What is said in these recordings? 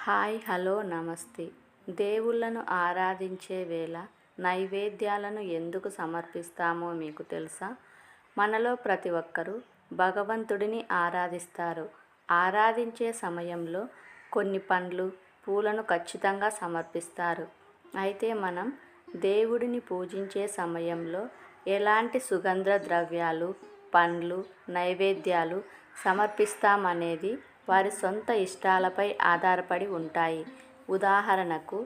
Hi hello నమస్తే. దేవుళ్ళను ఆరాధించే వేళ నైవేద్యాలను ఎందుకు సమర్పిస్తామో మీకు తెలుసా? మనలో ప్రతి ఒక్కరూ భగవంతుడిని ఆరాధిస్తారు. ఆరాధించే సమయంలో కొన్ని పండ్లు, పూలను ఖచ్చితంగా సమర్పిస్తారు. అయితే మనం దేవుడిని పూజించే సమయంలో ఎలాంటి సుగంధ ద్రవ్యాలు, పండ్లు, నైవేద్యాలు సమర్పిస్తామనేది వారి సొంత ఇష్టాలపై ఆధారపడి ఉంటాయి. ఉదాహరణకు,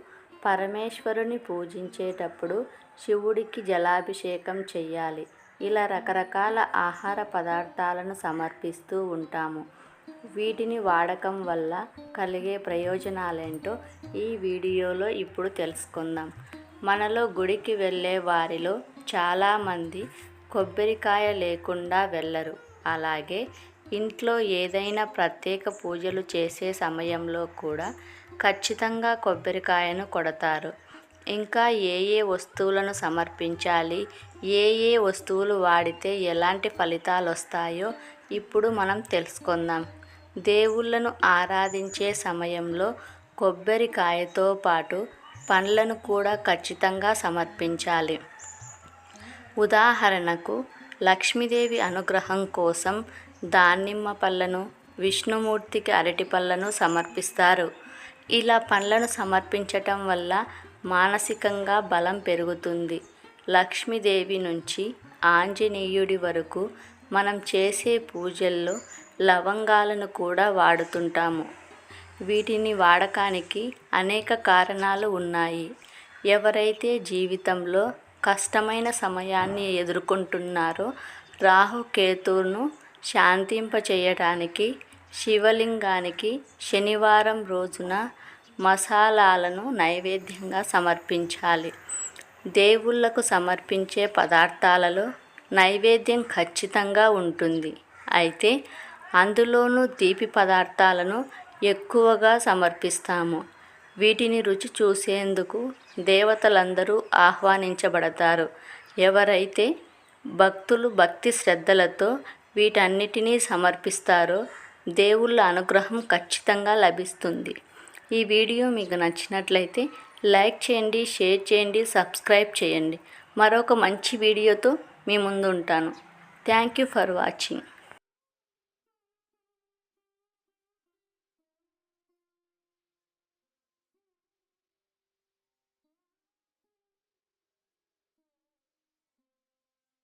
పరమేశ్వరుని పూజించేటప్పుడు శివుడికి జలాభిషేకం చెయ్యాలి. ఇలా రకరకాల ఆహార పదార్థాలను సమర్పిస్తూ ఉంటాము. వీటిని వాడకం వల్ల కలిగే ప్రయోజనాలేంటో ఈ వీడియోలో ఇప్పుడు తెలుసుకుందాం. మనలో గుడికి వెళ్ళే వారిలో చాలామంది కొబ్బరికాయ లేకుండా వెళ్ళరు. అలాగే ఇంట్లో ఏదైనా ప్రత్యేక పూజలు చేసే సమయంలో కూడా ఖచ్చితంగా కొబ్బరికాయను కొడతారు. ఇంకా ఏ ఏ వస్తువులను సమర్పించాలి, ఏ ఏ వస్తువులు వాడితే ఎలాంటి ఫలితాలు వస్తాయో ఇప్పుడు మనం తెలుసుకుందాం. దేవుళ్ళను ఆరాధించే సమయంలో కొబ్బరికాయతో పాటు పండ్లను కూడా ఖచ్చితంగా సమర్పించాలి. ఉదాహరణకు, లక్ష్మీదేవి అనుగ్రహం కోసం దానిమ్మ పళ్ళను, విష్ణుమూర్తికి అరటి పళ్ళను సమర్పిస్తారు. ఇలా పండ్లను సమర్పించటం వల్ల మానసికంగా బలం పెరుగుతుంది. లక్ష్మీదేవి నుంచి ఆంజనేయుడి వరకు మనం చేసే పూజల్లో లవంగాలను కూడా వాడుతుంటాము. వీటిని వాడకానికి అనేక కారణాలు ఉన్నాయి. ఎవరైతే జీవితంలో కష్టమైన సమయాన్ని ఎదుర్కొంటున్నారో రాహుకేతువును శాంతింపచేయడానికి శివలింగానికి శనివారం రోజున మసాలాలను నైవేద్యంగా సమర్పించాలి. దేవుళ్ళకు సమర్పించే పదార్థాలలో నైవేద్యం ఖచ్చితంగా ఉంటుంది. అయితే అందులోనూ తీపి పదార్థాలను ఎక్కువగా సమర్పిస్తాము. వీటిని రుచి చూసేందుకు దేవతలందరూ ఆహ్వానించబడతారు. ఎవరైతే భక్తులు భక్తి శ్రద్ధలతో వీటన్నిటినీ సమర్పిస్తారో దేవుళ్ళ అనుగ్రహం ఖచ్చితంగా లభిస్తుంది. ఈ వీడియో మీకు నచ్చినట్లయితే లైక్ చేయండి, షేర్ చేయండి, సబ్స్క్రైబ్ చేయండి. మరొక మంచి వీడియోతో మీ ముందు ఉంటాను. Thank you for watching.